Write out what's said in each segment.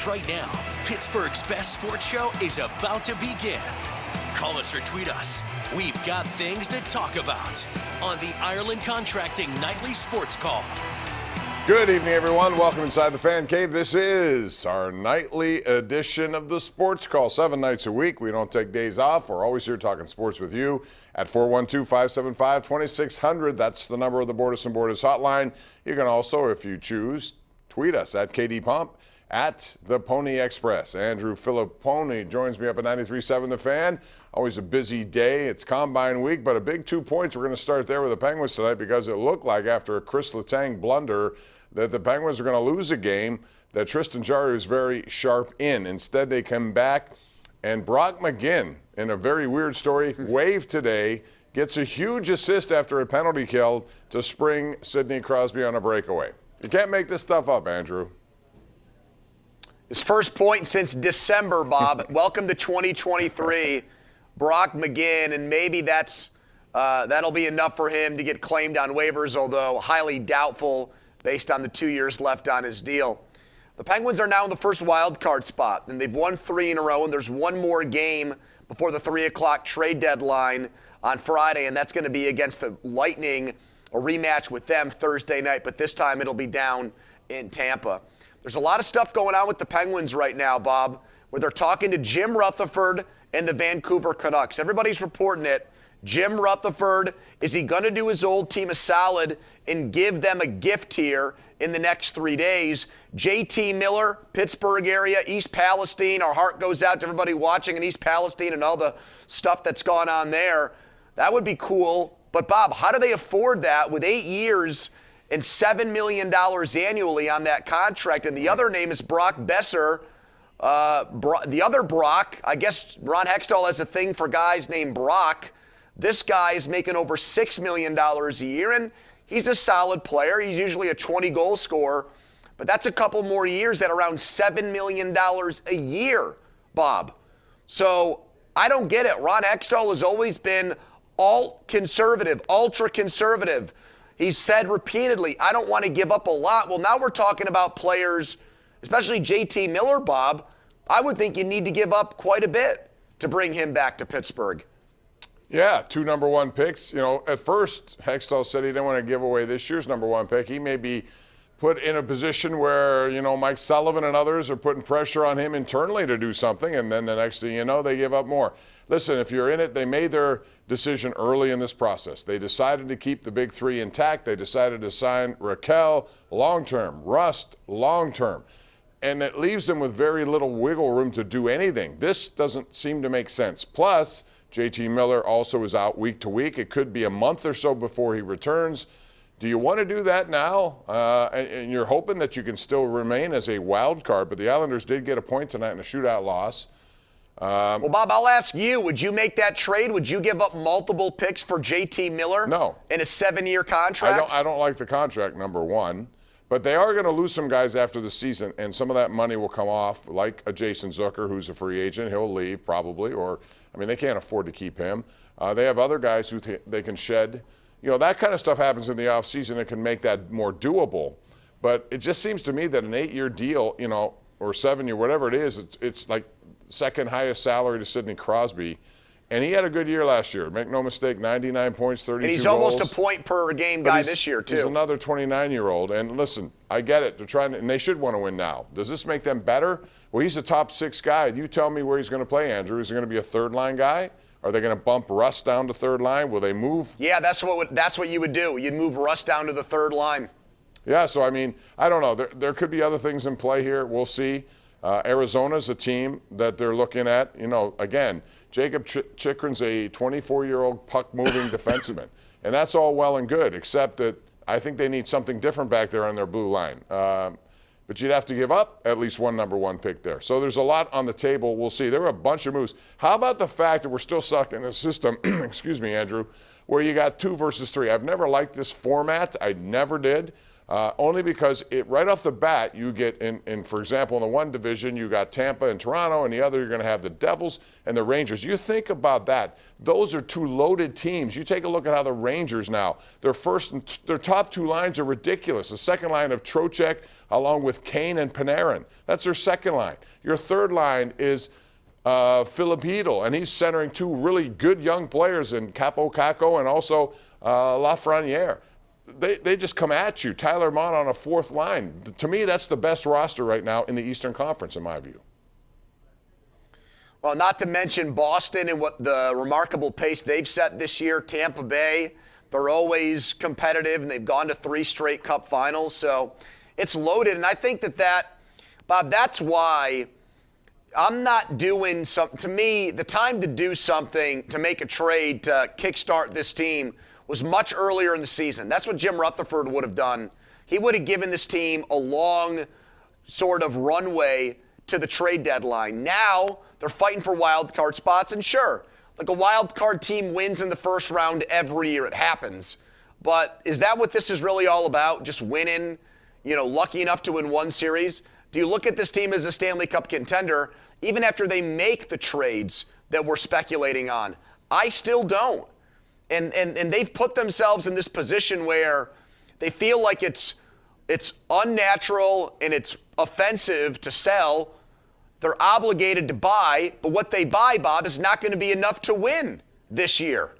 right now. Pittsburgh's best sports show is about to begin. Call us or tweet us. We've got things to talk about on the Ireland Contracting Nightly Sports Call. Good evening, everyone. Welcome inside the Fan Cave. This is our nightly edition of the Sports Call. 7 nights a week. We don't take days off. We're always here talking sports with you at 412-575-2600. That's the number of the Bordas and Bordas hotline. You can also, if you choose, tweet us at KDPump, at the Pony Express. Andrew Fillipponi joins me up at 93.7 The Fan. Always a busy day. It's Combine Week, but a big 2 points. We're going to start there with the Penguins tonight because it looked like after a Chris Letang blunder that the Penguins are going to lose a game that Tristan Jarry is very sharp in. Instead, they come back, and Brock McGinn, in a very weird story, waved today, gets a huge assist after a penalty kill to spring Sidney Crosby on a breakaway. You can't make this stuff up, Andrew. His first point since December, Bob. Welcome to 2023, Brock McGinn, and maybe that'll be enough for him to get claimed on waivers, although highly doubtful based on the 2 years left on his deal. The Penguins are now in the first wild card spot, and they've won 3 in a row, and there's one more game before the 3 o'clock trade deadline on Friday, and that's going to be against the Lightning, a rematch with them Thursday night, but this time it'll be down in Tampa. There's a lot of stuff going on with the Penguins right now, Bob, where they're talking to Jim Rutherford and the Vancouver Canucks. Everybody's reporting it. Jim Rutherford, is he going to do his old team a solid and give them a gift here in the next 3 days? JT Miller, Pittsburgh area, East Palestine. Our heart goes out to everybody watching in East Palestine and all the stuff that's gone on there. That would be cool. But, Bob, how do they afford that with 8 years and $7 million annually on that contract? And the other name is Brock Besser. The other Brock, I guess Ron Hextall has a thing for guys named Brock. This guy is making over $6 million a year, and he's a solid player. He's usually a 20-goal scorer. But that's a couple more years at around $7 million a year, Bob. So I don't get it. Ron Hextall has always been alt-conservative, ultra-conservative. He's said repeatedly, I don't want to give up a lot. Well, now we're talking about players, especially JT Miller, Bob. I would think you need to give up quite a bit to bring him back to Pittsburgh. Yeah, 2 number 1 picks. You know, at first, Hextall said he didn't want to give away this year's number 1 pick. He may be put in a position where, you know, Mike Sullivan and others are putting pressure on him internally to do something, and then the next thing you know, they give up more. Listen, if you're in it, they made their decision early in this process. They decided to keep the big 3 intact. They decided to sign Raquel long-term, Rust long-term. And it leaves them with very little wiggle room to do anything. This doesn't seem to make sense. Plus, JT Miller also is out week to week. It could be a month or so before he returns. Do you want to do that now? And you're hoping that you can still remain as a wild card, but the Islanders did get a point tonight in a shootout loss. Well, Bob, I'll ask you, would you make that trade? Would you give up multiple picks for JT Miller? No. In a 7-year contract? I don't like the contract, number one. But they are going to lose some guys after the season, and some of that money will come off, like a Jason Zucker, who's a free agent. He'll leave probably, or, I mean, they can't afford to keep him. They have other guys who they can shed. You know, that kind of stuff happens in the offseason. It can make that more doable. But it just seems to me that an 8-year deal, you know, or 7-year, whatever it is, it's like second highest salary to Sidney Crosby. And he had a good year last year. Make no mistake, 99 points, 32 goals. And he's almost a point per game guy this year, too. He's another 29-year-old. And listen, I get it. They're trying to, and they should want to win now. Does this make them better? Well, he's a top 6 guy. You tell me where he's going to play, Andrew. Is he going to be a third-line guy? Are they going to bump Russ down to third line? Will they move? Yeah, that's what you would do. You'd move Russ down to the third line. Yeah, so, I mean, I don't know. There could be other things in play here. We'll see. Arizona's a team that they're looking at. You know, again, Jacob Chikrin's a 24-year-old puck-moving defenseman. And that's all well and good, except that I think they need something different back there on their blue line. But you'd have to give up at least one number 1 pick there. So there's a lot on the table. We'll see. There are a bunch of moves. How about the fact that we're still stuck in a system, excuse me, Andrew, where you got 2 versus 3? I've never liked this format. I never did. Only because right off the bat, you get for example, in the one division, you got Tampa and Toronto, and the other, you're going to have the Devils and the Rangers. You think about that. Those are two loaded teams. You take a look at how the Rangers now, their top two lines are ridiculous. The second line of Trocheck along with Kane and Panarin. That's their second line. Your third line is Fillipponi, and he's centering two really good young players in Capo Caco and also Lafreniere. They just come at you. Tyler Mott on a fourth line. To me, that's the best roster right now in the Eastern Conference, in my view. Well, not to mention Boston and what the remarkable pace they've set this year. Tampa Bay, they're always competitive, and they've gone to 3 straight Cup finals. So it's loaded, and I think that, Bob, that's why I'm not doing something. To me, the time to do something, to make a trade, to kickstart this team was much earlier in the season. That's what Jim Rutherford would have done. He would have given this team a long sort of runway to the trade deadline. Now they're fighting for wild card spots, and sure, like a wild card team wins in the first round every year. It happens. But is that what this is really all about? Just winning, lucky enough to win one series? Do you look at this team as a Stanley Cup contender even after they make the trades that we're speculating on? I still don't. And they've put themselves in this position where they feel like it's unnatural and it's offensive to sell. They're obligated to buy, but what they buy, Bob, is not going to be enough to win this year.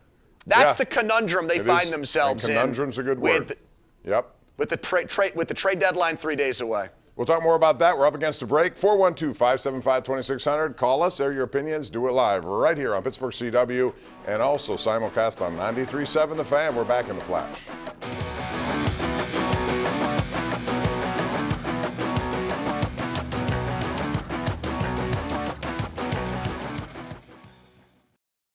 That's the conundrum they find themselves in. Conundrum's a good word. Yep. With the trade deadline 3 days away. We'll talk more about that. We're up against a break. 412-575-2600. Call us. Air your opinions. Do it live right here on Pittsburgh CW and also simulcast on 93.7 The Fan. We're back in the flash.